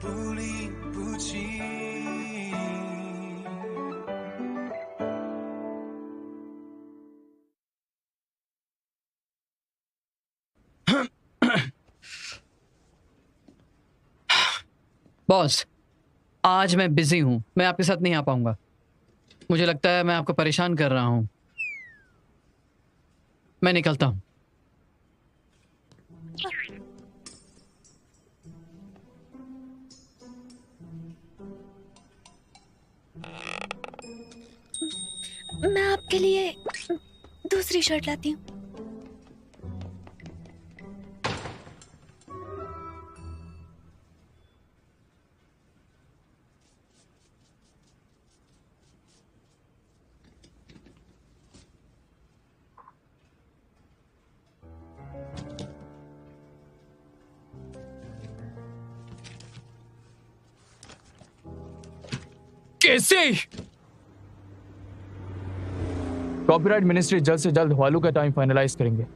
不离不弃。बॉस, आज मैं बिजी हूं, मैं आपके साथ नहीं आ पाऊंगा। मुझे लगता है मैं आपको परेशान कर रहा हूं। मैं निकलता हूं। मैं आपके लिए दूसरी शर्ट लाती हूँ। कैसे? कॉपीराइट मिनिस्ट्री जल्द से जल्द हवालों का टाइम फाइनलाइज करेंगे।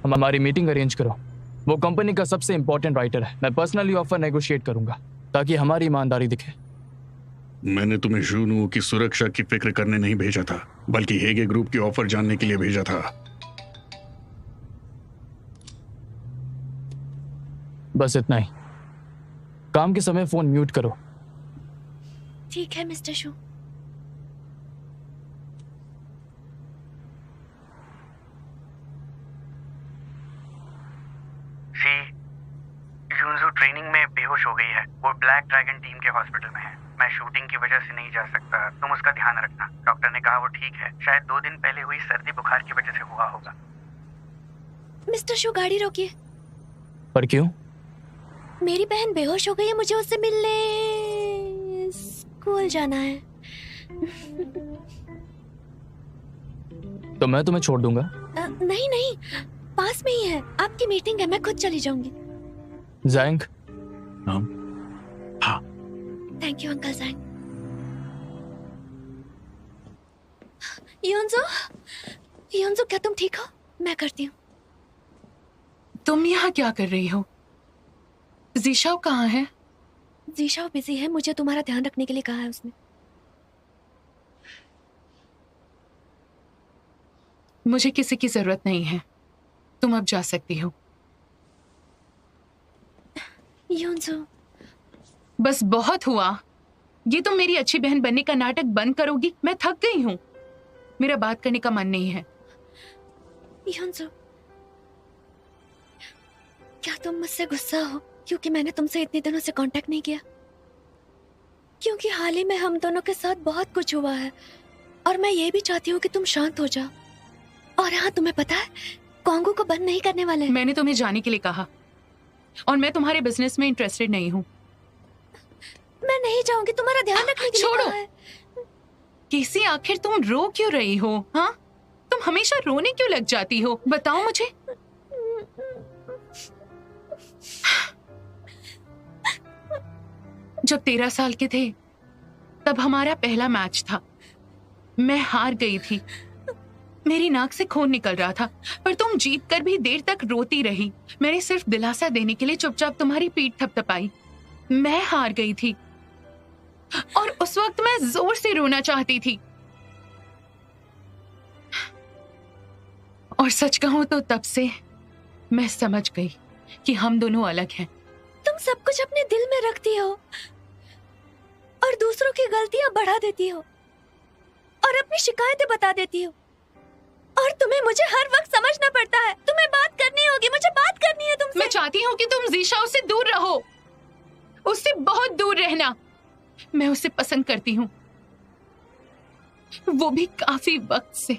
हम हमारी मीटिंग अरेंज करो। वो कंपनी का सबसे इंपॉर्टेंट राइटर है। मैं पर्सनली ऑफर नेगोशिएट करूंगा ताकि हमारी ईमानदारी दिखे। मैंने तुम्हें जूनू की सुरक्षा की फिक्र करने नहीं भेजा था, बल्कि हेगे ग्रुप की ऑफर जानने के लिए भेजा था। बस इतना ही। काम के समय फोन म्यूट करो। ठीक है मिस्टर शू। यूनजू ट्रेनिंग में बेहोश हो गई है। वो ब्लैक ड्रैगन टीम के हॉस्पिटल में है। मैं शूटिंग की वजह से नहीं जा सकता, तुम उसका ध्यान रखना। डॉक्टर ने कहा वो ठीक है, शायद 2 दिन पहले हुई सर्दी बुखार की वजह से हुआ होगा। मिस्टर शू, गाड़ी रोकिए। पर क्यों? मेरी बहन बेहोश हो गई है, मुझे उससे मिलने स्कूल जाना है। तो मैं तुम्हें छोड़ दूंगा। नहीं नहीं, पास में ही है। आपकी मीटिंग है, मैं खुद चली जाऊंगी। जैंग। हाँ। Thank you uncle जैंग। यूनजो, यूनजो क्या तुम ठीक हो? मैं करती हूँ। तुम यहाँ क्या कर रही हो? जीशाओ कहाँ है? जीशाओ बिजी है, मुझे तुम्हारा ध्यान रखने के लिए कहा है उसने। मुझे किसी की जरूरत नहीं है, तुम अब जा सकती हो। यूनजो, बस बहुत हुआ। ये तुम मेरी अच्छी बहन बनने का नाटक बंद करोगी? मैं थक गई हूँ, मेरा बात करने का मन नहीं है। यूनजो, क्या तुम मुझसे गुस्सा हो क्योंकि मैंने तुमसे इतने दिनों से कांटेक्ट नहीं किया? क्योंकि हाल ही में हम दोनों के साथ बहुत कुछ हुआ है और मैं ये भी चाहती हूँ कि तुम शांत हो जाओ। और हाँ, तुम्हें पता है कॉन्गो को बंद नहीं करने वाले। मैंने तुम्हें जाने के लिए कहा और मैं तुम्हारे बिजनेस में इंटरेस्टेड नहीं हूँ। मैं नहीं जाऊंगी, तुम्हारा ध्यान रखने के लिए छोड़ो। कहा है। कैसी, आखिर तुम रो क्यों रही हो? हाँ, तुम हमेशा रोने क्यों लग जाती हो? बताओ मुझे। जब 13 साल के थे तब हमारा पहला मैच था। मैं हार गई थी, मेरी नाक से खून निकल रहा था, पर तुम जीत कर भी देर तक रोती रही। मैंने सिर्फ दिलासा देने के लिए चुपचाप तुम्हारी पीठ थपथपाई। मैं हार गई थी और उस वक्त मैं जोर से रोना चाहती थी। और सच कहूं तो तब से मैं समझ गई कि हम दोनों अलग हैं। तुम सब कुछ अपने दिल में रखती हो और दूसरों की गलतियां बढ़ा देती हो और अपनी शिकायतें बता देती हो। और तुम्हें मुझे हर वक्त समझना पड़ता है। तुम्हें बात करनी होगी, मुझे बात करनी है तुमसे। मैं चाहती हूँ कि तुम जीशाओ से दूर रहो, उससे बहुत दूर रहना। मैं उसे पसंद करती हूँ, वो भी काफी वक्त से,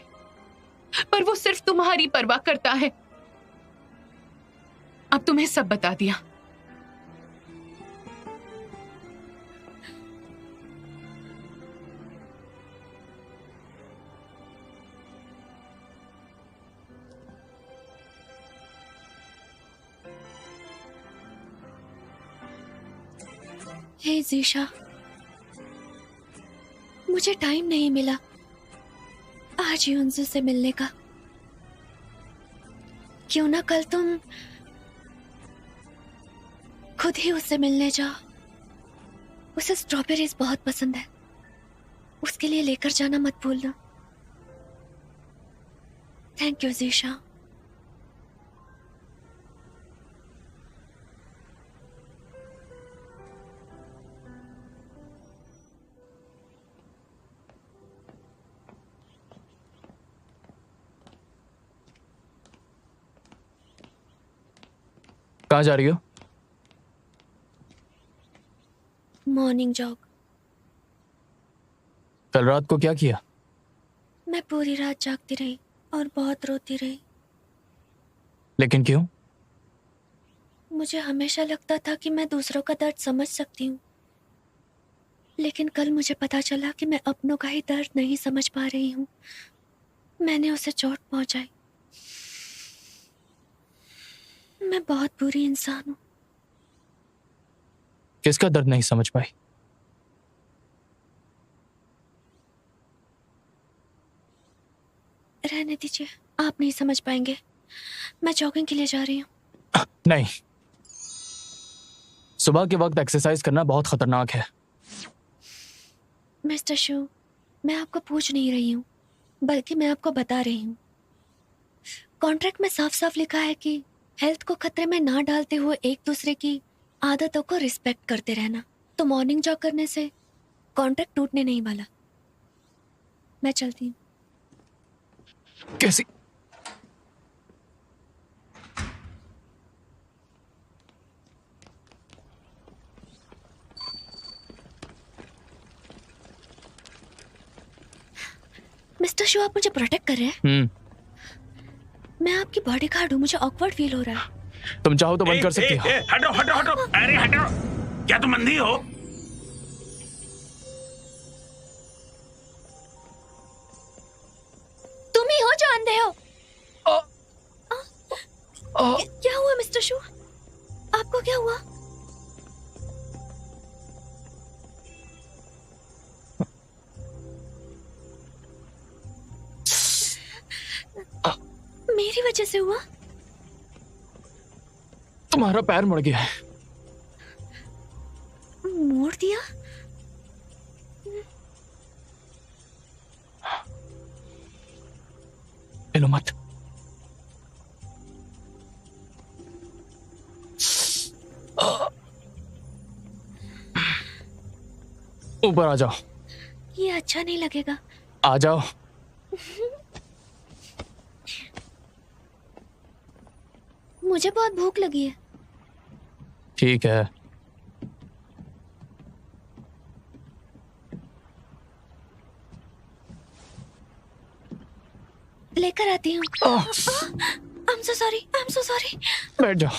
पर वो सिर्फ तुम्हारी परवाह करता है। अब तुम्हें सब बता दिया। हे जीशा, मुझे टाइम नहीं मिला आज यूनजू से मिलने का। क्यों ना कल तुम खुद ही उससे मिलने जाओ। उसे स्ट्रॉबेरीज बहुत पसंद है, उसके लिए लेकर जाना मत भूलना। Thank you geisha. कहाँ जा रही हो? Morning jog. कल रात को क्या किया? मैं पूरी रात जागती रही और बहुत रोती रही। लेकिन क्यों? मुझे हमेशा लगता था कि मैं दूसरों का दर्द समझ सकती हूँ, लेकिन कल मुझे पता चला कि मैं अपनों का ही दर्द नहीं समझ पा रही हूँ। मैंने उसे चोट पहुंचाई। मैं बहुत बुरी इंसान हूँ। किसका दर्द नहीं समझ पाई? रहने दीजिए, आप नहीं समझ पाएंगे। मैं जॉगिंग के लिए जा रही हूँ। नहीं, सुबह के वक्त एक्सरसाइज करना बहुत खतरनाक है। मिस्टर शू, मैं आपको पूछ नहीं रही हूँ, बल्कि मैं आपको बता रही हूँ। कॉन्ट्रैक्ट में साफ साफ लिखा है कि हेल्थ को खतरे में ना डालते हुए एक दूसरे की आदतों को रिस्पेक्ट करते रहना। तो मॉर्निंग जॉग करने से कॉन्ट्रैक्ट टूटने नहीं वाला। मैं चलती हूँ। कैसी? मिस्टर शू, आप मुझे प्रोटेक्ट कर रहे हैं? मैं आपकी बॉडी गार्ड हूँ, मुझे ऑकवर्ड फील हो रहा है। तुम चाहो तो बंद कर सकती हो। हटो हटो हटो, अरे हटो। क्या तुम अंधी हो? तुम ही हो जो अंधे हो। क्या हुआ मिस्टर शू? आपको क्या हुआ? मेरी वजह से हुआ? तुम्हारा पैर मुड़ गया है। मोड़ दिया? हिलो मत। ऊपर आ जाओ। ये अच्छा नहीं लगेगा। आ जाओ। मुझे बहुत भूख लगी है। ठीक है। लेकर आती हूँ। I'm so sorry, I'm so sorry। बैठ जाओ,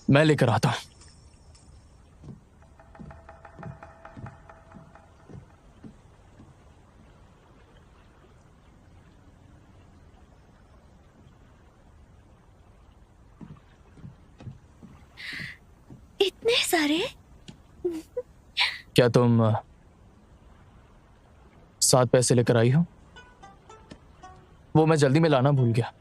मैं लेकर आता हूं। इतने सारे? क्या तुम 7 पैसे लेकर आई हो? वो मैं जल्दी में लाना भूल गया।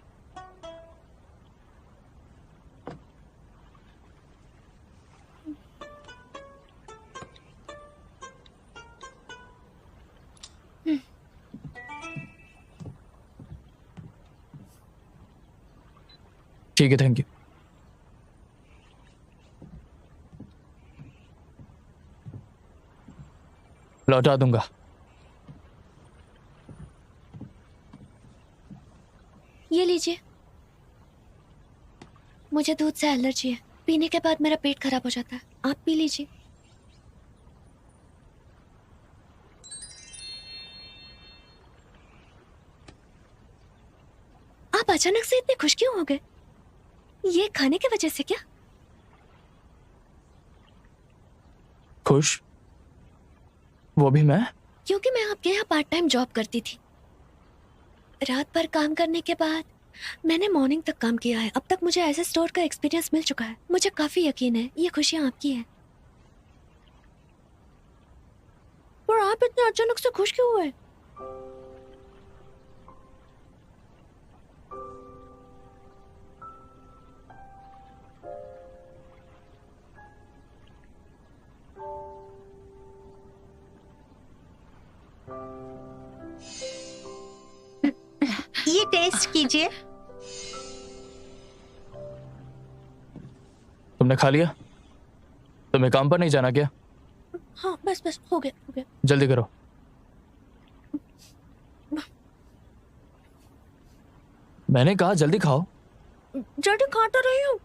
ठीक है, थैंक यू। लौटा दूंगा। ये लीजिए। मुझे दूध से एलर्जी है, पीने के बाद मेरा पेट खराब हो जाता है। आप पी लीजिए। आप अचानक से इतने खुश क्यों हो गए? ये खाने की वजह से क्या? खुश? वो भी मैं? क्योंकि मैं आपके यहाँ पार्ट टाइम जॉब करती थी। रात भर काम करने के बाद मैंने मॉर्निंग तक काम किया है। अब तक मुझे ऐसे स्टोर का एक्सपीरियंस मिल चुका है। मुझे काफी यकीन है ये खुशियाँ आपकी है। और आप इतने अचानक से खुश क्यों हुए? टेस्ट कीजिए। तुमने खा लिया? तुम्हें काम पर नहीं जाना क्या? हाँ बस बस हो गया। जल्दी करो। मैंने कहा जल्दी खाओ। जल्दी खा तो रही हूँ।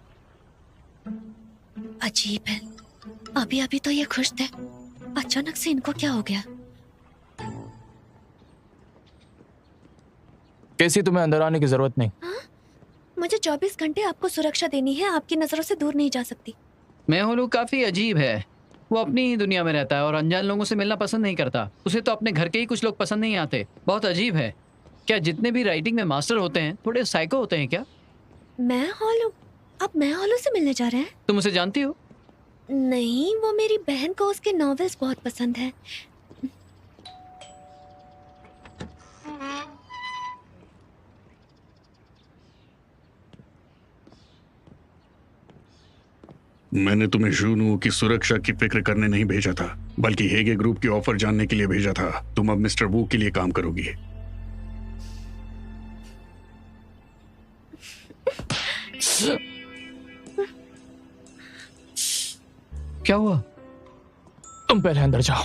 अजीब है, अभी अभी तो ये खुश थे, अचानक से इनको क्या हो गया? कैसी तुम्हें अंदर आने की जरूरत नहीं। मुझे 24 घंटे आपको सुरक्षा देनी है, आपकी नजरों से दूर नहीं जा सकती। मेहुलू काफी अजीब है। वो अपनी ही दुनिया में रहता है और अनजान लोगों से मिलना पसंद नहीं करता। उसे तो अपने घर के ही कुछ लोग पसंद नहीं आते। बहुत अजीब है। क्या जितने भी राइटिंग में मास्टर होते हैं थोड़े साइको होते हैं क्या? मैं हॉलू? आप मैं हॉलू से मिलने जा रहे हैं? तुम उसे जानती हो? नहीं, वो मेरी बहन को उसके नॉवेल्स बहुत पसंद है। मैंने तुम्हें जूनू की सुरक्षा की फिक्र करने नहीं भेजा था, बल्कि हेगे ग्रुप की ऑफर जानने के लिए भेजा था। तुम अब मिस्टर वू के लिए काम करोगी। क्या हुआ? तुम पहले अंदर जाओ।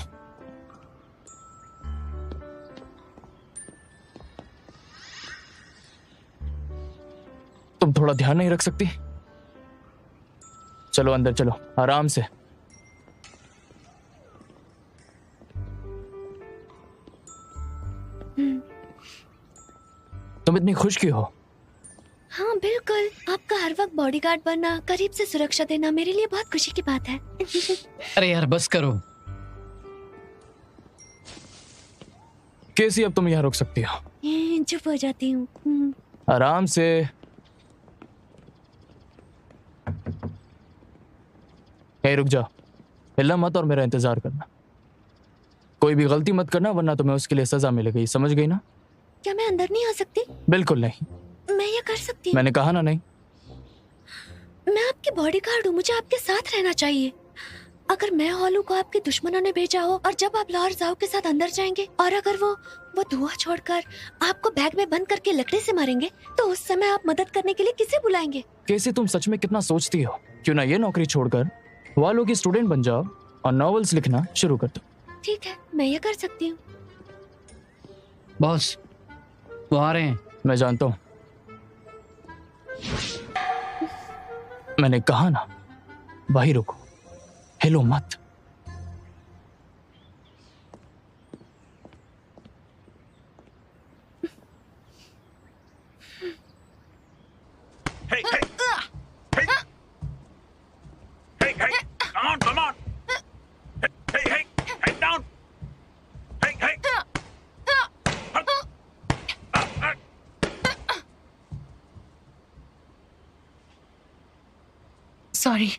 तुम थोड़ा ध्यान नहीं रख सकती? चलो अंदर चलो, आराम से। तुम इतनी खुश क्यों हो? हाँ बिल्कुल, आपका हर वक्त बॉडीगार्ड बनना, करीब से सुरक्षा देना मेरे लिए बहुत खुशी की बात है। अरे यार बस करो। कैसी अब तुम यहाँ रुक सकती हो? चुप हो जाती हूँ। आराम से। यहीं रुक जाओ, हिलना मत और मेरा इंतजार करना। कोई भी गलती मत करना वरना तुम्हें उसके लिए सजा मिलेगी, समझ गई ना? क्या मैं अंदर नहीं आ सकती? बिल्कुल नहीं। मैं ये कर सकती हूँ। मैंने कहा ना नहीं। मैं आपकी बॉडीगार्ड हूँ, मुझे आपके साथ रहना चाहिए। अगर मैं हॉलू को आपके दुश्मनों ने भेजा हो और जब आप लाहौर जाओ के साथ अंदर जाएंगे और अगर वो धुआं छोड़कर आपको बैग में बंद करके लकड़ी से मारेंगे तो उस समय आप मदद करने के लिए किसे बुलाएंगे? कैसे तुम सच में कितना सोचती हो? क्यों ना ये नौकरी छोड़कर वालों की स्टूडेंट बन जाओ और नॉवेल्स लिखना शुरू कर दो। ठीक है, मैं ये कर सकती हूँ। बॉस, वो आ रहे हैं। मैं जानता हूँ। मैंने कहा ना, वहीं रुको, हिलो मत। Hey, hey, hey, hey, hey, come on, hey, hey, head down, hey, hey, sorry.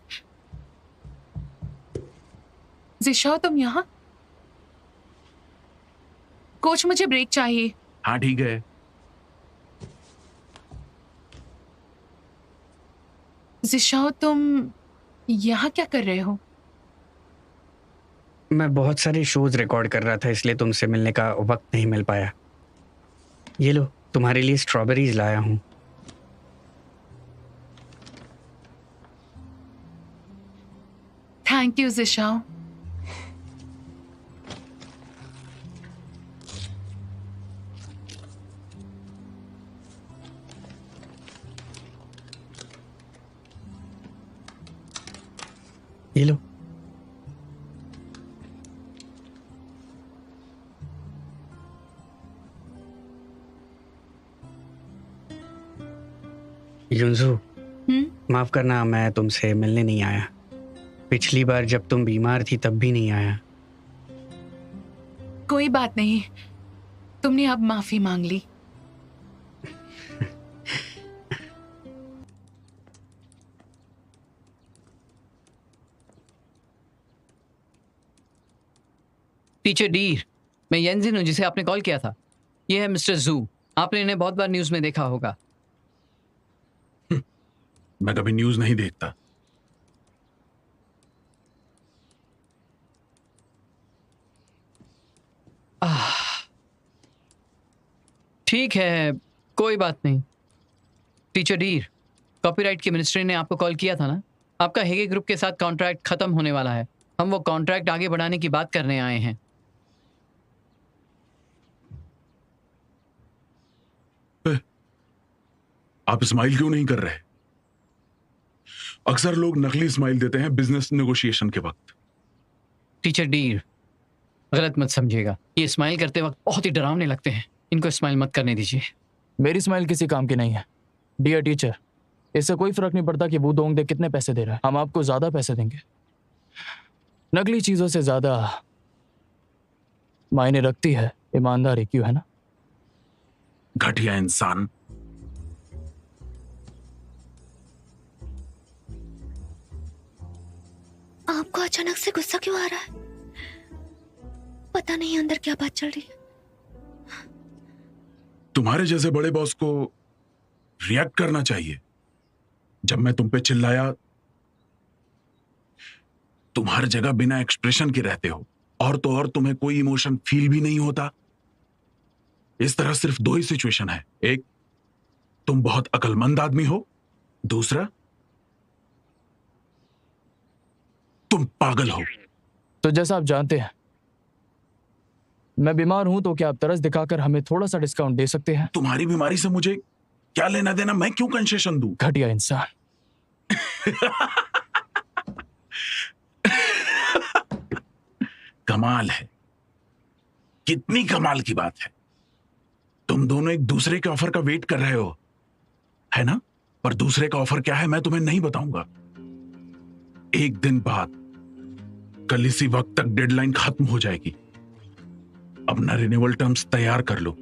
Jishao तुम यहाँ? कोच मुझे ब्रेक चाहिए। हाँ ठीक है। जिशाओ तुम यहाँ क्या कर रहे हो? मैं बहुत सारे शोज रिकॉर्ड कर रहा था इसलिए तुमसे मिलने का वक्त नहीं मिल पाया। ये लो, तुम्हारे लिए स्ट्रॉबेरीज लाया हूँ। Thank you Jishao. ये लो। युंजू, माफ करना मैं तुमसे मिलने नहीं आया। पिछली बार जब तुम बीमार थी तब भी नहीं आया। कोई बात नहीं, तुमने अब माफी मांग ली। टीचर डी, मैं येंजिन हूँ जिसे आपने कॉल किया था। ये है मिस्टर जू। आपने इन्हें बहुत बार न्यूज में देखा होगा। मैं कभी न्यूज नहीं देखता। ठीक है, कोई बात नहीं। टीचर डीर, कॉपीराइट की मिनिस्ट्री ने आपको कॉल किया था ना? आपका हेगे ग्रुप के साथ कॉन्ट्रैक्ट खत्म होने वाला है। हम वो कॉन्ट्रैक्ट आगे बढ़ाने की बात करने आए हैं। आप स्माइल क्यों नहीं कर रहे? अक्सर लोग नकली स्माइल देते हैं बिजनेस नेगोशिएशन के वक्त। टीचर डीर, गलत मत समझिएगा, ये स्माइल करते वक्त बहुत ही डरावने लगते हैं। इनको स्माइल मत करने दीजिए। मेरी स्माइल किसी काम की नहीं है डियर टीचर। इससे कोई फर्क नहीं पड़ता कि वो दोंग दे कितने पैसे दे रहा है, हम आपको ज्यादा पैसे देंगे। नकली चीजों से ज्यादा मायने रखती है ईमानदारी, क्यों है ना? घटिया इंसान। आपको अचानक से गुस्सा क्यों आ रहा है? पता नहीं अंदर क्या बात चल रही है। तुम्हारे जैसे बड़े बॉस को रिएक्ट करना चाहिए। जब मैं तुम पे चिल्लाया, तुम हर जगह बिना एक्सप्रेशन के रहते हो, और तो और तुम्हें कोई इमोशन फील भी नहीं होता। इस तरह सिर्फ दो ही सिचुएशन है, एक तुम बहुत अक्लमंद आदमी हो, दूसरा तुम पागल हो। तो जैसा आप जानते हैं मैं बीमार हूं, तो क्या आप तरस दिखाकर हमें थोड़ा सा डिस्काउंट दे सकते हैं? तुम्हारी बीमारी से मुझे क्या लेना देना? मैं क्यों कंसेशन दूं? घटिया इंसान। कमाल है, कितनी कमाल की बात है। तुम दोनों एक दूसरे के ऑफर का वेट कर रहे हो, है ना? पर दूसरे का ऑफर क्या है मैं तुम्हें नहीं बताऊंगा। एक दिन बाद, कल इसी वक्त तक डेडलाइन खत्म हो जाएगी। अपना रिन्यूअल टर्म्स तैयार कर लो।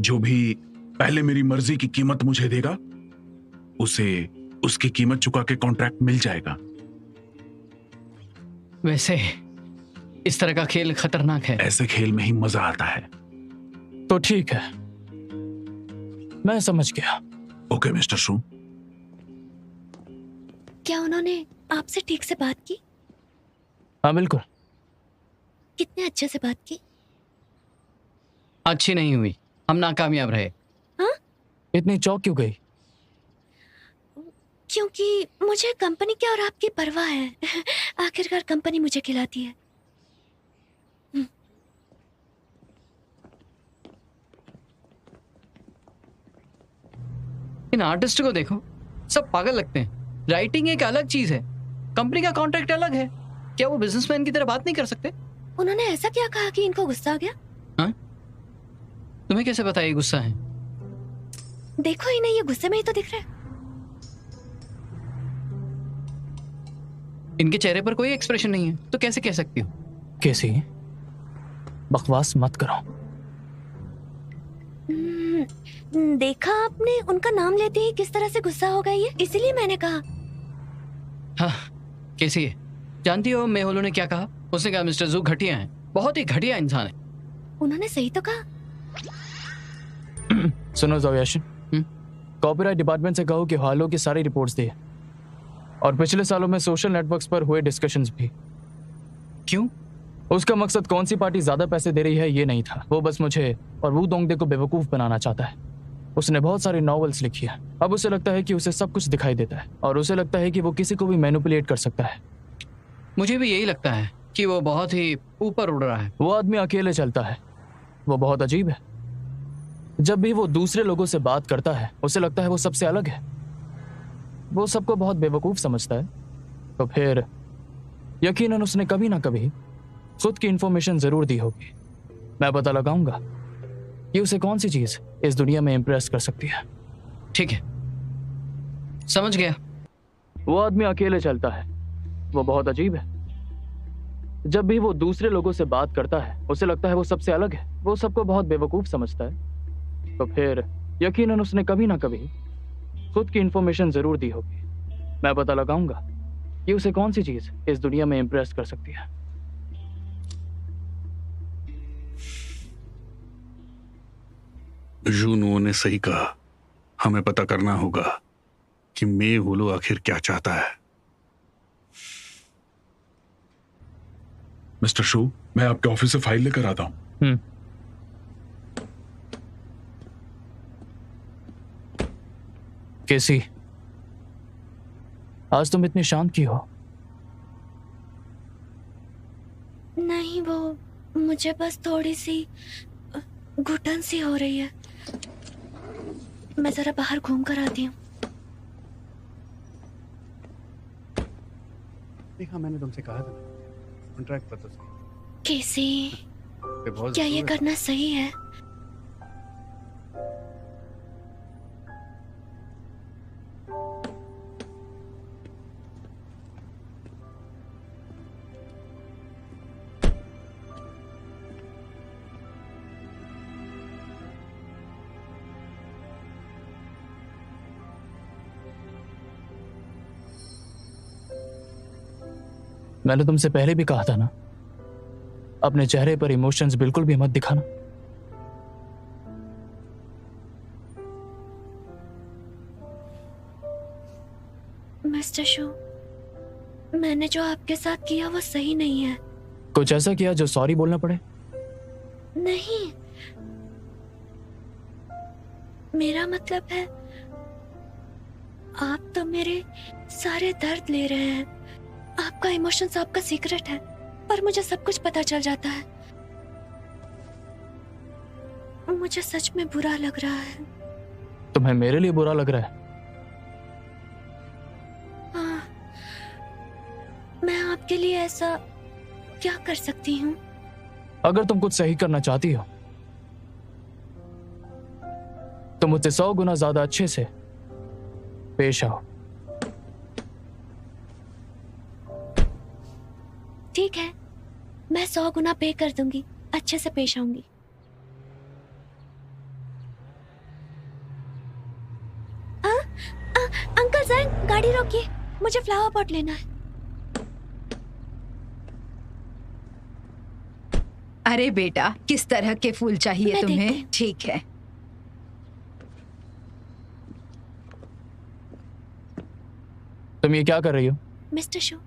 जो भी पहले मेरी मर्जी की कीमत मुझे देगा, उसे उसकी कीमत चुका के कॉन्ट्रैक्ट मिल जाएगा। वैसे इस तरह का खेल खतरनाक है। ऐसे खेल में ही मजा आता है। तो ठीक है, मैं समझ गया। ओके मिस्टर शू। क्या उन्होंने आपसे ठीक से बात की? हाँ बिल्कुल। कितने अच्छे से बात की? अच्छी नहीं हुई, हम नाकामयाब रहे। हाँ? इतनी चौंक क्यों गई? क्योंकि मुझे कंपनी की और आपकी परवाह है। आखिरकार कंपनी मुझे खिलाती है। इन आर्टिस्ट को देखो, सब पागल लगते हैं। राइटिंग एक अलग चीज है, कंपनी का कॉन्ट्रैक्ट अलग है। क्या वो बिजनेसमैन की तरह बात नहीं कर सकते? उन्होंने ऐसा क्या कहा कि इनको गुस्सा आ गया? हाँ? तुम्हें कैसे पता ये गुस्सा है? देखो इन्हें ये गुस्से में ही तो दिख रहा है। इनके चेहरे पर कोई एक्सप्रेशन नहीं है, तो कैसे कह सकती हो? कैसी? बकवास मत करो। देखा आपने, उनका नाम लेते ही किस तरह से गुस्सा हो गई है, इसीलिए मैंने कहा। हाँ, कैसी है? जानती हो मेहुलू ने क्या कहा? उसने कहा मिस्टर जू घटिया है, बहुत ही घटिया इंसान है। उन्होंने सही तो कहा। सुनो जोयाशिन, कॉपीराइट डिपार्टमेंट से कहो कि हालो की सारी रिपोर्ट्स दे, और पिछले सालों में सोशल नेटवर्क्स पर हुए डिस्कशंस भी। क्यों? उसका मकसद कौन सी पार्टी ज्यादा पैसे दे रही है ये नहीं था, वो बस मुझे और वू दोंगदे को बेवकूफ बनाना चाहता है। उसने बहुत सारी नॉवेल्स लिखी है, अब उसे लगता है कि उसे सब कुछ दिखाई देता है, और उसे लगता है कि वो किसी को भी मैनिपुलेट कर सकता है। मुझे भी यही लगता है कि वो बहुत ही ऊपर उड़ रहा है। वो आदमी अकेले चलता है, वो बहुत अजीब है। जब भी वो दूसरे लोगों से बात करता है उसे लगता है वो सबसे अलग है। वो सबको बहुत बेवकूफ समझता है। तो फिर यकीनन उसने कभी ना कभी खुद की इंफॉर्मेशन जरूर दी होगी। मैं पता लगाऊंगा कि उसे कौन सी चीज इस दुनिया में इंप्रेस कर सकती है। ठीक है, समझ गया। वो आदमी अकेले चलता है, वो बहुत अजीब है। जब भी वो दूसरे लोगों से बात करता है उसे लगता है वो सबसे अलग है। वो सबको बहुत बेवकूफ समझता है। तो फिर यकीनन उसने कभी ना कभी खुद की इंफॉर्मेशन जरूर दी होगी। मैं पता लगाऊंगा कि उसे कौन सी चीज इस दुनिया में इंप्रेस कर सकती है। जूनुओ ने सही कहा, हमें पता करना होगा कि मेहुलू आखिर क्या चाहता है। मिस्टर शू, मैं आपके ऑफिस से फाइल लेकर आता हूं। केसी, आज तुम इतनी शांत क्यों हो? नहीं, वो मुझे बस थोड़ी सी घुटन सी हो रही है। मैं जरा बाहर घूम कर आती हूँ। देखा, मैंने तुमसे कहा था कॉन्ट्रैक्ट पर तो सही। केसी, ये बहुत क्या ये जरूरत है। करना सही है? मैंने तुमसे पहले भी कहा था ना, अपने चेहरे पर इमोशंस बिल्कुल भी मत दिखाना। मिस्टर शू, मैंने जो आपके साथ किया वो सही नहीं है। कुछ ऐसा किया जो सॉरी बोलना पड़े? नहीं, मेरा मतलब है आप तो मेरे सारे दर्द ले रहे हैं। आपका इमोशंस आपका सीक्रेट है, पर मुझे सब कुछ पता चल जाता है। मुझे सच में बुरा लग रहा है। तुम्हें मेरे लिए बुरा लग रहा है? हाँ, मैं आपके लिए ऐसा क्या कर सकती हूँ? अगर तुम कुछ सही करना चाहती हो तो मुझसे 100 गुना ज्यादा अच्छे से पेश आओ। ठीक है, मैं 100 गुना पे कर दूंगी, अच्छे से पेश आऊंगी। अंकल जैन, गाड़ी रोकिए, मुझे फ्लावर पॉट लेना है। अरे बेटा, किस तरह के फूल चाहिए मैं देखती तुम्हें? हूँ। ठीक है। तुम ये क्या कर रही हो? मिस्टर शो,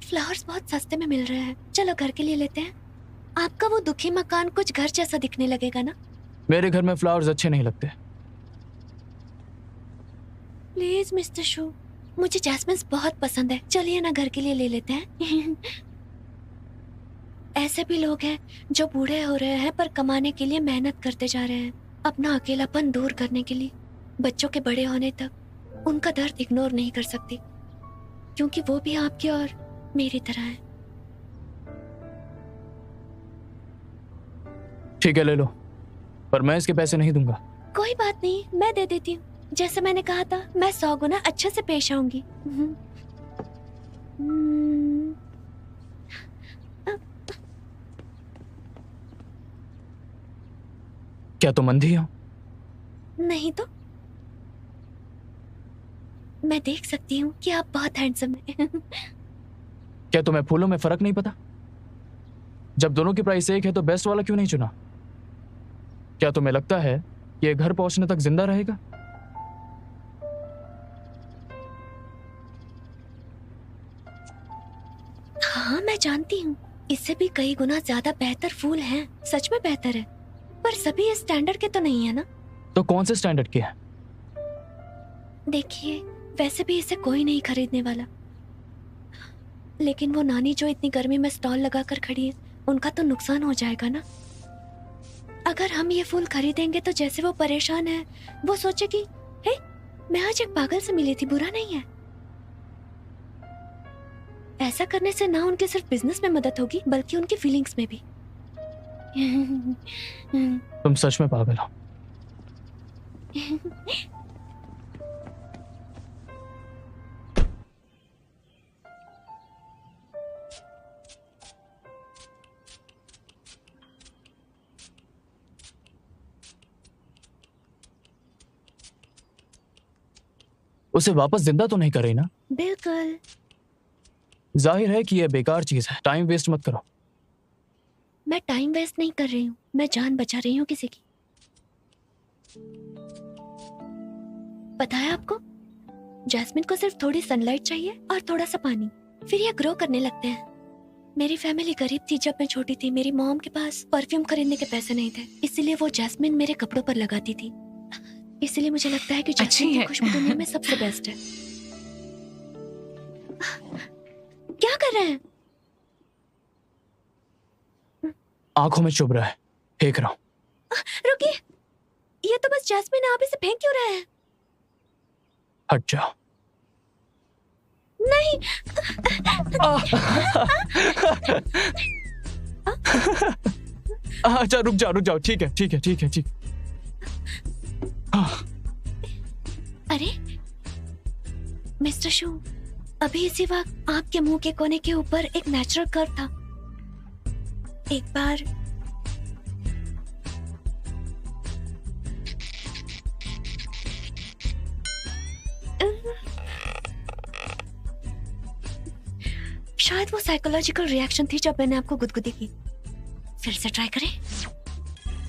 फ्लावर्स बहुत सस्ते में मिल रहे हैं, चलो घर के लिए लेते हैं। आपका वो दुखी मकान कुछ घर जैसा दिखने लगेगा ना। मेरे घर में फ्लावर्स अच्छे नहीं लगते। प्लीज मिस्टर शो, मुझे जैस्मिन बहुत पसंद है, चलिए ना घर के लिए ले लेते हैं। ऐसे भी लोग हैं जो बूढ़े हो रहे हैं पर कमाने के लिए मेहनत करते जा रहे हैं, अपना अकेलापन दूर करने के लिए। बच्चों के बड़े होने तक उनका दर्द इग्नोर नहीं कर सकती, क्योंकि वो भी आपकी और मेरी तरह है। ठीक है, ले लो, पर मैं इसके पैसे नहीं दूंगा। कोई बात नहीं, मैं दे देती हूँ। जैसे मैंने कहा था, मैं 100 गुना अच्छे से पेश आऊंगी। क्या तुम अंधी हो? नहीं तो मैं देख सकती हूँ कि आप बहुत हैंडसम हैं। क्या तुम्हें फूलों में फर्क नहीं पता? जब दोनों की प्राइस एक है तो बेस्ट वाला क्यों नहीं चुना? क्या तुम्हें लगता है कि ये घर पहुंचने तक जिंदा रहेगा? हाँ, मैं जानती हूँ, इससे भी कई गुना ज्यादा बेहतर फूल हैं। सच में बेहतर है, पर सभी इस स्टैंडर्ड के तो नहीं है ना। तो कौन से स्टैंडर्ड के हैं? देखिए, वैसे भी इसे कोई नहीं खरीदने वाला, लेकिन वो नानी जो इतनी गर्मी में स्टॉल लगाकर खड़ी है, उनका तो नुकसान हो जाएगा ना। अगर हम ये फूल खरीदेंगे तो जैसे वो परेशान है, वो सोचेगी, हे, मैं आज एक पागल से मिली थी, बुरा नहीं है। ऐसा करने से ना उनके सिर्फ बिजनेस में मदद होगी, बल्कि उनकी फीलिंग्स में भी। तुम सच में पागल हो। उसे वापस जिंदा तो नहीं कर रही ना? बिल्कुल। जाहिर है कि यह बेकार चीज है, टाइम वेस्ट मत करो। मैं टाइम वेस्ट नहीं कर रही हूँ, मैं जान बचा रही हूँ किसी की। पता है आपको, जैस्मिन को सिर्फ थोड़ी सनलाइट चाहिए और थोड़ा सा पानी, फिर ये ग्रो करने लगते हैं। मेरी फैमिली गरीब थी जब मैं छोटी थी। मेरी मॉम के पास परफ्यूम खरीदने के पैसे नहीं थे, इसीलिए वो जैस्मिन मेरे कपड़ों पर लगाती थी। इसलिए मुझे लगता है कि अच्छी जैस्मिन की है। खुशबू दुनिया में सबसे बेस्ट है। क्या कर रहे हैं? आंखों में चुभ रहा है, फेंक रहा हूं। रुकिए, ये तो बस जैस्मिन है, आप इसे फेंक क्यों रहे हैं? हट जा। नहीं। अच्छा रुक जाओ, ठीक है, ठीक। अरे मिस्टर शू, अभी इसी वक्त आपके मुंह के कोने के ऊपर एक नेचुरल कर्व था। एक बार शायद वो साइकोलॉजिकल रिएक्शन थी जब मैंने आपको गुदगुदी की। फिर से ट्राई करें?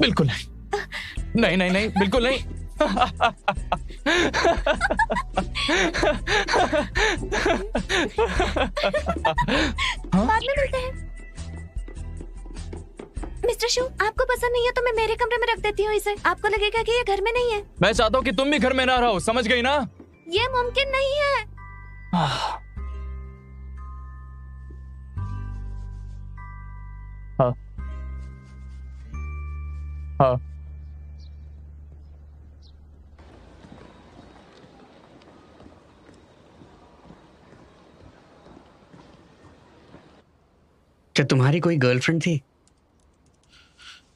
बिल्कुल नहीं, बिल्कुल नहीं। बाद में मिलते हैं। मिस्टर शू, आपको पसंद नहीं है तो मैं मेरे कमरे में रख देती हूँ इसे। आपको लगेगा कि ये घर में नहीं है। मैं चाहता हूँ कि तुम भी घर में ना रहो, समझ गई ना? ये मुमकिन नहीं है। हाँ। हाँ। क्या तुम्हारी कोई गर्लफ्रेंड थी?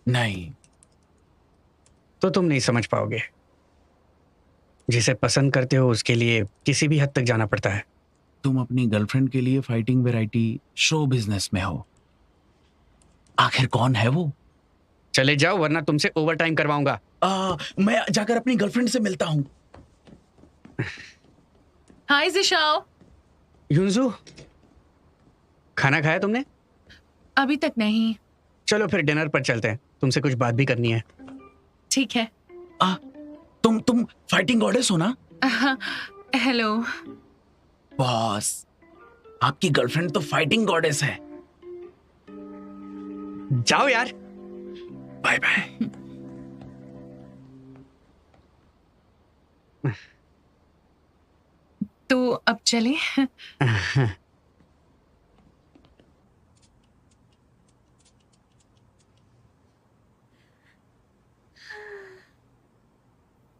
नहीं। तो तुम नहीं समझ पाओगे। जिसे पसंद करते हो उसके लिए किसी भी हद तक जाना पड़ता है। तुम अपनी गर्लफ्रेंड के लिए फाइटिंग वैरायटी शो बिजनेस में हो। आखिर कौन है वो? चले जाओ वरना तुमसे ओवर टाइम करवाऊंगा। मैं जाकर अपनी गर्लफ्रेंड से मिलता हूँ। हाय जिशाओ। युनजू, खाना खाया तुमने? अभी तक नहीं। चलो फिर डिनर पर चलते हैं, तुमसे कुछ बात भी करनी है। ठीक है। तुम फाइटिंग गॉडेस हो ना? हेलो बॉस, आपकी गर्लफ्रेंड तो फाइटिंग गॉडेस है। जाओ यार। Bye bye. तो अब चले।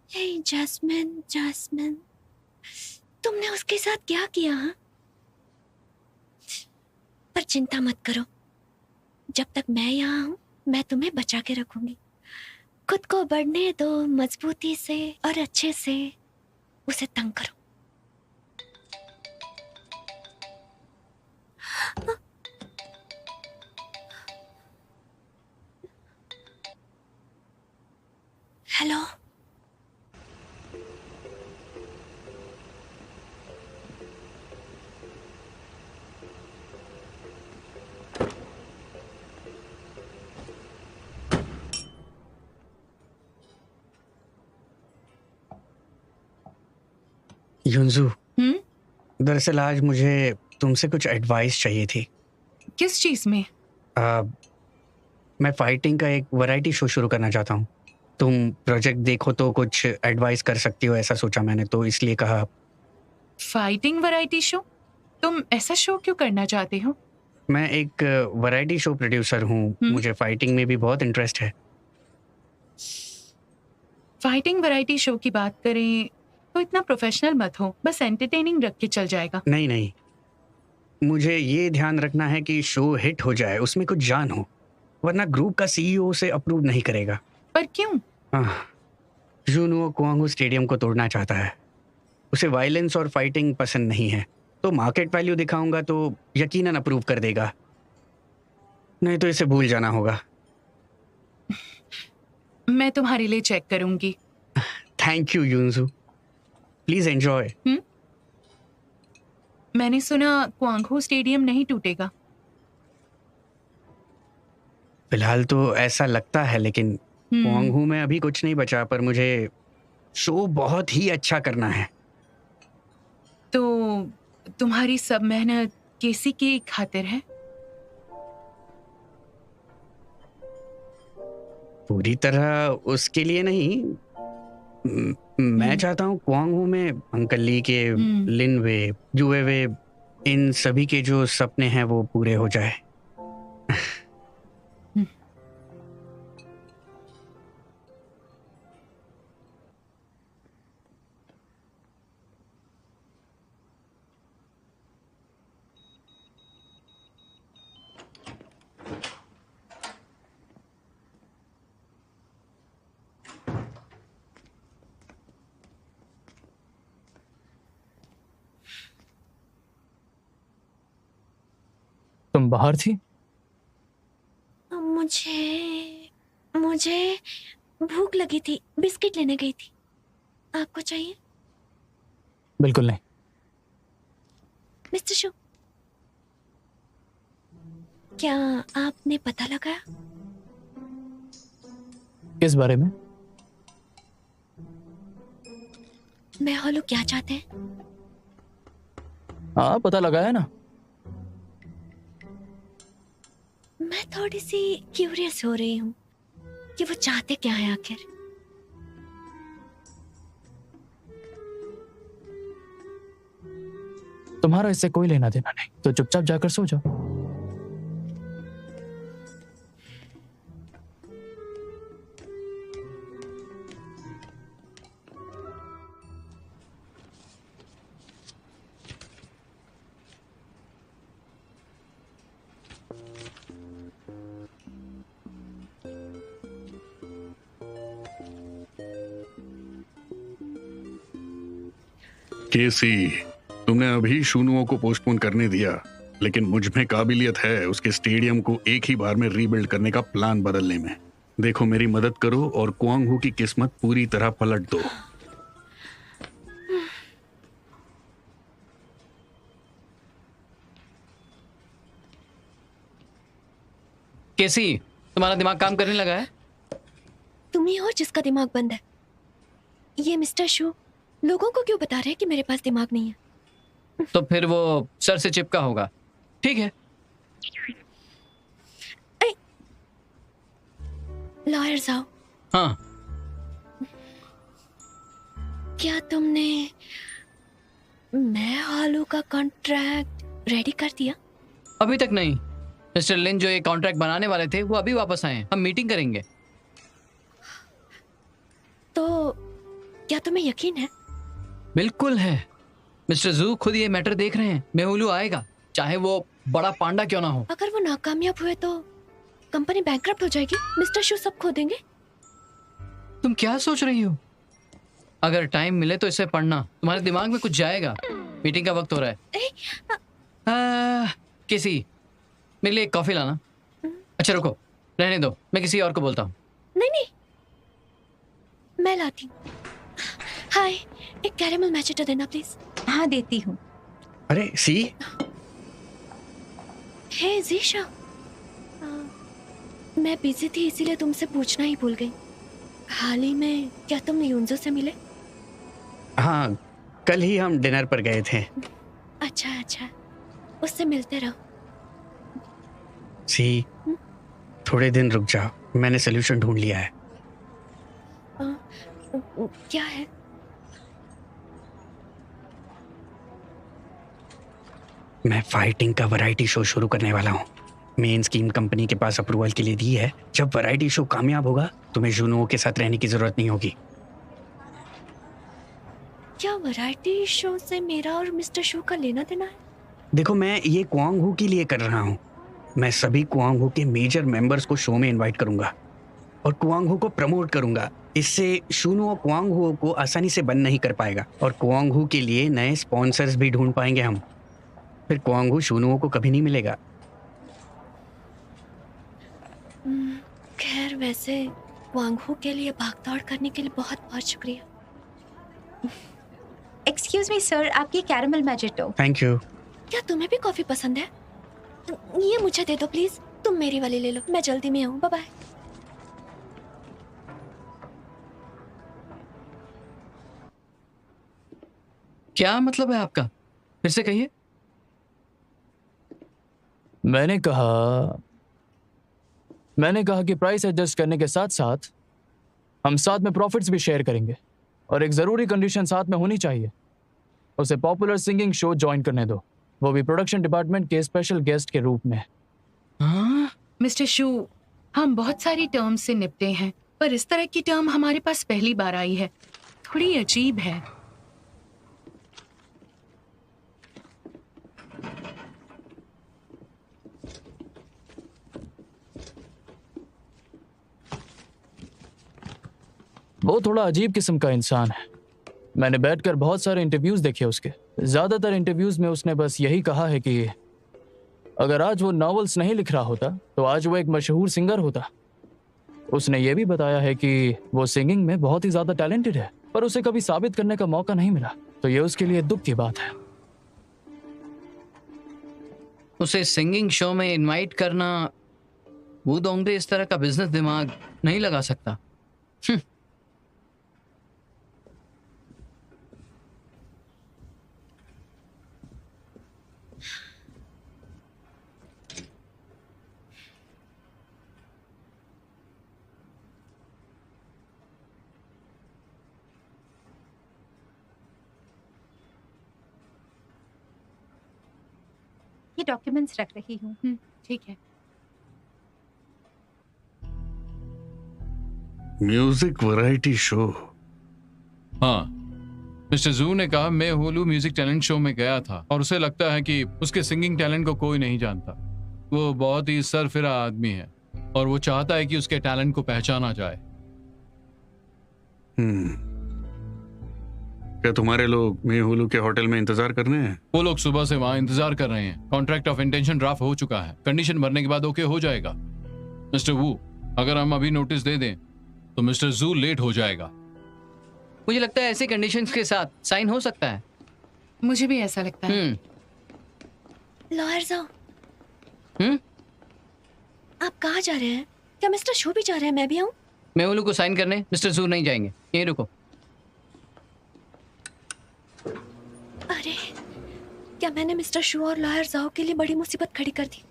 हे जैस्मिन, तुमने उसके साथ क्या किया? हाँ? पर चिंता मत करो, जब तक मैं यहाँ हूँ मैं तुम्हें बचा के रखूंगी। खुद को बढ़ने दो मजबूती से और अच्छे से उसे तंग करो। हेलो, युनजू, दरअसल आज मुझे तुमसे कुछ एडवाइस चाहिए थी। किस चीज में? मैं फाइटिंग का एक वैरायटी शो शुरू करना चाहता हूँ। तुम प्रोजेक्ट देखो तो कुछ एडवाइस कर सकती हो, ऐसा सोचा मैंने, तो इसलिए कहा। Fighting variety show? तुम ऐसा शो क्यों करना चाहते हो? मैं एक वैरायटी शो प्रोड्यूसर हूँ, मुझे फाइटिंग में भी बहुत इंटरेस्ट है। फाइटिंग वैरायटी शो की बात करें तो इतना प्रोफेशनल मत हो, बस एंटरटेनिंग रख के चल जाएगा। नहीं, मुझे ये ध्यान रखना है कि शो हिट हो जाए, उसमें कुछ जान हो, वरना ग्रुप का सीईओ उसे अप्रूव नहीं करेगा। पर क्यों? जूनुओ कुआंगू स्टेडियम को तोड़ना चाहता है। उसे वायलेंस और फाइटिंग पसंद नहीं है, तो मार्केट वैल्यू दिखाऊंगा तो यकीनन अप्रूव कर देगा, नहीं तो इसे भूल जाना होगा। मैं तुम्हारे लिए चेक करूंगी। Thank you Yunju, please enjoy. मैंने सुना क्वांगहो स्टेडियम नहीं टूटेगा। फिलहाल तो ऐसा लगता है, लेकिन क्वांगहू में अभी कुछ नहीं बचा, पर मुझे शो बहुत ही अच्छा करना है। तो तुम्हारी सब मेहनत केसी की खातिर है? पूरी तरह उसके लिए नहीं, मैं चाहता हूँ क्वांग हू में अंकल ली के, लिन वे, जुए वे, इन सभी के जो सपने हैं वो पूरे हो जाए। तुम बाहर थी? मुझे मुझे भूख लगी थी, बिस्किट लेने गई थी। आपको चाहिए? बिल्कुल नहीं। मिस्टर शू, क्या आपने पता लगाया? किस बारे में? मैं हॉलो क्या चाहते हैं? हाँ, पता लगाया ना। मैं थोड़ी सी क्यूरियस हो रही हूँ कि वो चाहते क्या है आखिर। तुम्हारा इससे कोई लेना देना नहीं, तो चुपचाप जाकर सो जाओ। केसी, तुमने अभी शूनुओं को पोस्टपोन करने दिया, लेकिन मुझ में काबिलियत है उसके स्टेडियम को एक ही बार में रीबिल्ड करने का प्लान बदलने में। देखो, मेरी मदद करो और क्वांग हू की किस्मत पूरी तरह पलट दो। केसी, तुम्हारा दिमाग काम करने लगा है? तुम ही हो जिसका दिमाग बंद है। ये मिस्टर शू लोगों को क्यों बता रहे हैं कि मेरे पास दिमाग नहीं है? तो फिर वो सर से चिपका होगा। ठीक है। लॉयर्स आओ। हाँ। क्या तुमने मैं हॉलो का कॉन्ट्रैक्ट रेडी कर दिया? अभी तक नहीं। मिस्टर लिन जो ये कॉन्ट्रैक्ट बनाने वाले थे वो अभी वापस आए हैं। हम मीटिंग करेंगे। तो क्या तुम्हें यकीन है? बिल्कुल है। मिस्टर जू खुद ये मैटर देख रहे हैं। मेहुलू आएगा, चाहे वो बड़ा पांडा क्यों ना हो। अगर वो नाकामयाब हुए तो कंपनी बैंकरप्ट हो जाएगी। मिस्टर शू सब खो देंगे। तुम क्या सोच रही हो? अगर टाइम मिले तो इसे पढ़ना, तुम्हारे दिमाग में कुछ जाएगा। मीटिंग का वक्त हो रहा है। किसी मेरे लिए एक कॉफी लाना। अच्छा रुको, रहने दो, मैं किसी और को बोलता हूँ। नहीं नहीं, मैं लाती हूँ। हाय, एक कैरेमल मैचेटो देना प्लीज। हाँ, देती हूँ। अरे सी। हे जीशा, मैं बिजी थी इसीलिए तुमसे पूछना ही भूल गई। हाल ही में क्या तुम यूंजो से मिले? हाँ, कल ही हम डिनर पर गए थे। अच्छा अच्छा, उससे मिलते रहो। सी, थोड़े दिन रुक जाओ, मैंने सोल्यूशन ढूंढ लिया है। क्या है? मैं फाइटिंग का वैरायटी शो शुरू करने वाला हूँ। मेन स्कीम कंपनी के पास अप्रूवल के लिए दी है। जब वैरायटी शो कामयाब होगा तुम्हें जुनुओं के साथ रहने की जरूरत नहीं होगी। क्या वैरायटी शो से मेरा और मिस्टर शू का लेना देना है? देखो, मैं ये क्वांग हू के लिए कर रहा हूँ। मैं सभी क्वांग हू के मेजर मेंबर्स को शो में इनवाइट करूंगा और क्वांग हू को प्रमोट करूंगा। इससे शूनुओ क्वांग हू को आसानी से बंद नहीं कर पाएगा और क्वांग हू के लिए नए स्पॉन्सर्स भी ढूंढ पाएंगे हम। फिर क्वांग हू शूनुओ को कभी नहीं मिलेगा। खैर, वैसे क्वांग हू के लिए भागदौड़ करने के लिए बहुत बहुत शुक्रिया। एक्सक्यूज मी सर, आपकी कैरेमल मैजेटो। Thank you. क्या तुम्हें भी कॉफी पसंद है? ये मुझे दे दो प्लीज। तुम मेरी वाली ले लो, मैं जल्दी में हूँ। Bye bye. क्या मतलब है आपका? फिर से कहिए। मैंने कहा कि प्राइस एडजस्ट करने के साथ साथ हम साथ में प्रॉफिट्स भी शेयर करेंगे। और एक जरूरी कंडीशन साथ में होनी चाहिए, उसे पॉपुलर सिंगिंग शो ज्वाइन करने दो, वो भी प्रोडक्शन डिपार्टमेंट के स्पेशल गेस्ट के रूप में। हाँ? मिस्टर शू, हम बहुत सारी टर्म्स से निपटे हैं, पर इस तरह की टर्म हमारे पास पहली बार आई है, थोड़ी अजीब है। वो थोड़ा अजीब किस्म का इंसान है। मैंने बैठकर बहुत सारे इंटरव्यूज देखे उसके। ज्यादातर इंटरव्यूज में उसने बस यही कहा है कि अगर आज वो नॉवेल्स नहीं लिख रहा होता तो आज वो एक मशहूर सिंगर होता। उसने ये भी बताया है कि वो सिंगिंग में बहुत ही ज्यादा टैलेंटेड है, पर उसे कभी साबित करने का मौका नहीं मिला, तो ये उसके लिए दुख की बात है। उसे सिंगिंग शो में इनवाइट करना, वो दोंगरे इस तरह का बिजनेस दिमाग नहीं लगा सकता। ये डॉक्यूमेंट्स रख रही हूँ। ठीक है। Music variety show. हाँ, मिस्टर जू ने कहा मैं होलू म्यूजिक टैलेंट शो में गया था और उसे लगता है कि उसके सिंगिंग टैलेंट को कोई नहीं जानता। वो बहुत ही सरफिरा आदमी है और वो चाहता है कि उसके टैलेंट को पहचाना जाए। क्या तुम्हारे लोग मेहुलू के होटल में इंतजार कर रहे हैं? वो लोग सुबह से वहां इंतजार कर रहे हैं। कॉन्ट्रैक्ट ऑफ इंटेंशन ड्राफ्ट हो चुका है, कंडीशन भरने के बाद ओके हो जाएगा। मिस्टर वू, अगर हम अभी नोटिस दे दें तो मिस्टर जू लेट हो जाएगा। मुझे लगता है ऐसे कंडीशंस के साथ साइन हो सकता है। मुझे भी ऐसा लगता है। लॉयर साहब, आप कहाँ जा रहे हैं? क्या मिस्टर शू भी जा रहे हैं? मैं भी आऊँ? मेहुलू को साइन करने मिस्टर जू नहीं जाएंगे, यहीं रुको। अरे, क्या मैंने मिस्टर शू और लॉयर जाओ के लिए बड़ी मुसीबत खड़ी कर दी?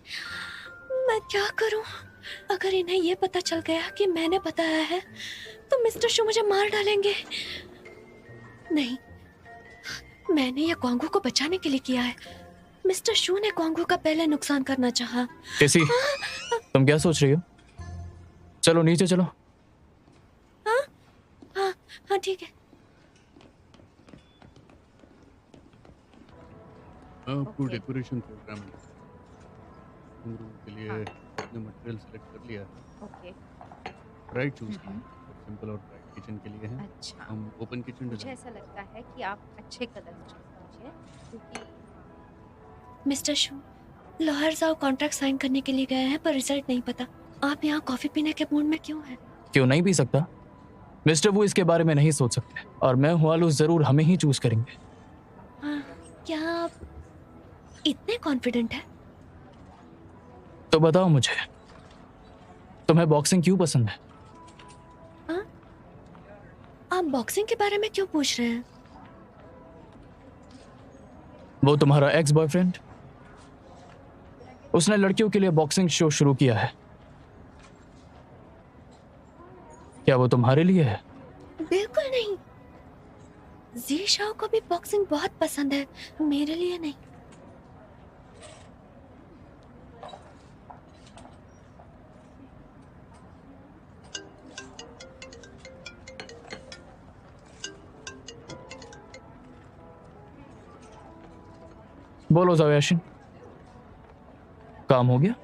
मैं क्या करूं? अगर इन्हें ये पता चल गया कि मैंने बताया है तो मिस्टर शू मुझे मार डालेंगे। नहीं, मैंने ये क्वांगू को बचाने के लिए किया है। मिस्टर शू ने क्वांगू का पहले नुकसान करना चाहा। कैसी? तुम क्या सोच रही हो? चलो नीचे चलो। हाँ हाँ हाँ, ठीक है। आपको डेकोरेशन प्रोग्राम रूम के लिए अपने मटेरियल सेलेक्ट कर लिया है। ओके। ब्राइट चूज किया, सिंपल और ब्राइट किचन के लिए है। अच्छा, हम ओपन किचन मुझे ऐसा लगता है कि आप अच्छे कलर चूज कीजिए, क्योंकि मिस्टर शू, लॉयर जाओ कॉन्ट्रैक्ट साइन करने के लिए गए हैं पर रिजल्ट नहीं पता। आप यहाँ कॉफी पीने के मूड में क्यों हैं? क्यों नहीं पी सकता? मिस्टर वो इसके बारे में नहीं सोच सकते और मैं हुआलू जरूर हमें ही चूज करेंगे। हाँ, क्या आप इतने कॉन्फिडेंट है? तो बताओ मुझे, तुम्हें बॉक्सिंग क्यों पसंद है? हाँ? आप बॉक्सिंग के बारे में क्यों पूछ रहे हैं? वो तुम्हारा एक्स बॉयफ्रेंड, उसने लड़कियों के लिए बॉक्सिंग शो शुरू किया है। क्या वो तुम्हारे लिए है? बिल्कुल नहीं। जी शाओ को भी बॉक्सिंग बहुत पसंद है, मेरे लिए नहीं। बोलो जाओ याशिन, काम हो गया?